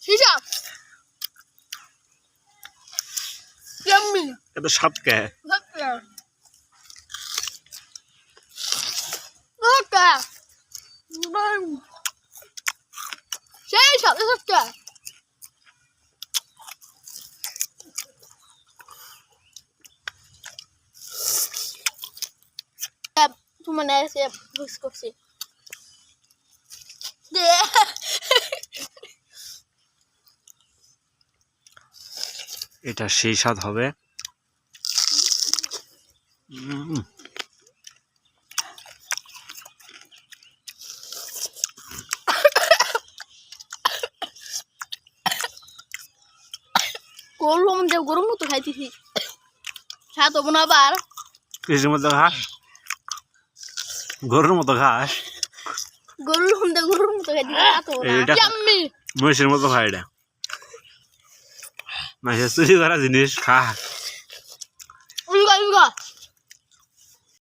হিসাব ইয়াম্মি এত স্বাদ কে ওকে সেই সাথে সাথে তোমার এসে বুঝ করছি এটা সেই স্বাদ হবে করলাম যে গরম মতো খাইতেছি স্বাদ হবো না আবার কিসের মতো ঘাস গরুর মতো ঘাস গরুর মতো খাইতেছি স্বাদ হবো না এটা ইয়াম্মি মহিষের মতো খায় এটা মহিষের চুরি করা জিনিস খা উলগা